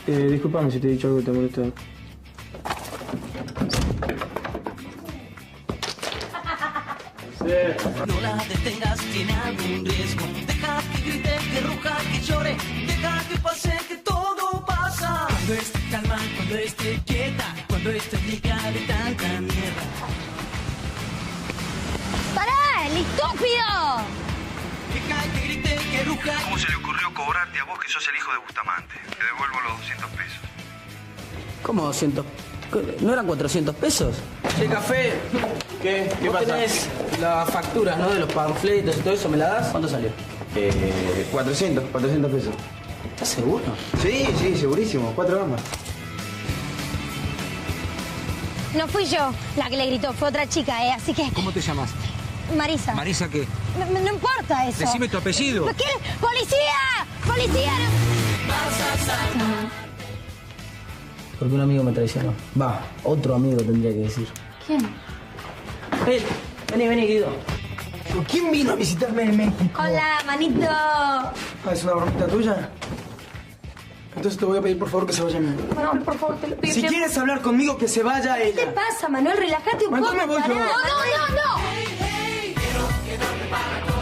[SPEAKER 22] Discúlpame si te he dicho algo que te molesta.
[SPEAKER 11] No la detengas, tiene algún riesgo. Deja que grite, que ruja, que llore. Deja que pase, que todo pasa. Cuando esté calma, cuando esté quieta, cuando esté liga de tanta mierda.
[SPEAKER 17] ¡Pará, el estúpido!
[SPEAKER 11] Deja que grite, que ruja.
[SPEAKER 2] ¿Cómo se le ocurrió cobrarte a vos que sos el hijo de Bustamante? Te devuelvo los 200 pesos.
[SPEAKER 22] ¿Cómo 200? ¿No eran 400 pesos? Che, café.
[SPEAKER 16] ¿Qué
[SPEAKER 22] Vos
[SPEAKER 16] pasa?
[SPEAKER 22] tenés las facturas, ¿no? De los panfletos y todo eso, ¿me la das? ¿Cuánto salió?
[SPEAKER 16] 400 pesos.
[SPEAKER 22] ¿Estás seguro?
[SPEAKER 16] Sí, segurísimo. 4 gambas.
[SPEAKER 17] No fui yo la que le gritó, fue otra chica, así que...
[SPEAKER 7] ¿Cómo te llamas?
[SPEAKER 17] Marisa.
[SPEAKER 7] ¿Marisa qué?
[SPEAKER 17] No importa eso.
[SPEAKER 7] Decime tu apellido.
[SPEAKER 17] ¿Qué? ¡Policía! ¡Policía!
[SPEAKER 22] Porque un amigo me traicionó. Va, otro amigo tendría que decir.
[SPEAKER 8] ¿Quién?
[SPEAKER 22] Hey, vení, Guido. ¿Quién vino a visitarme en México?
[SPEAKER 17] Hola, manito.
[SPEAKER 22] ¿Es una bromita tuya? Entonces te voy a pedir por favor que se vaya Manuel.
[SPEAKER 3] Manuel, por favor, te lo pido.
[SPEAKER 22] Si quieres hablar conmigo, que se vaya ella.
[SPEAKER 3] ¿Qué te pasa, Manuel? Relájate un
[SPEAKER 22] Manuel,
[SPEAKER 3] poco.
[SPEAKER 22] me voy yo.
[SPEAKER 3] No.
[SPEAKER 11] Quiero quedarme para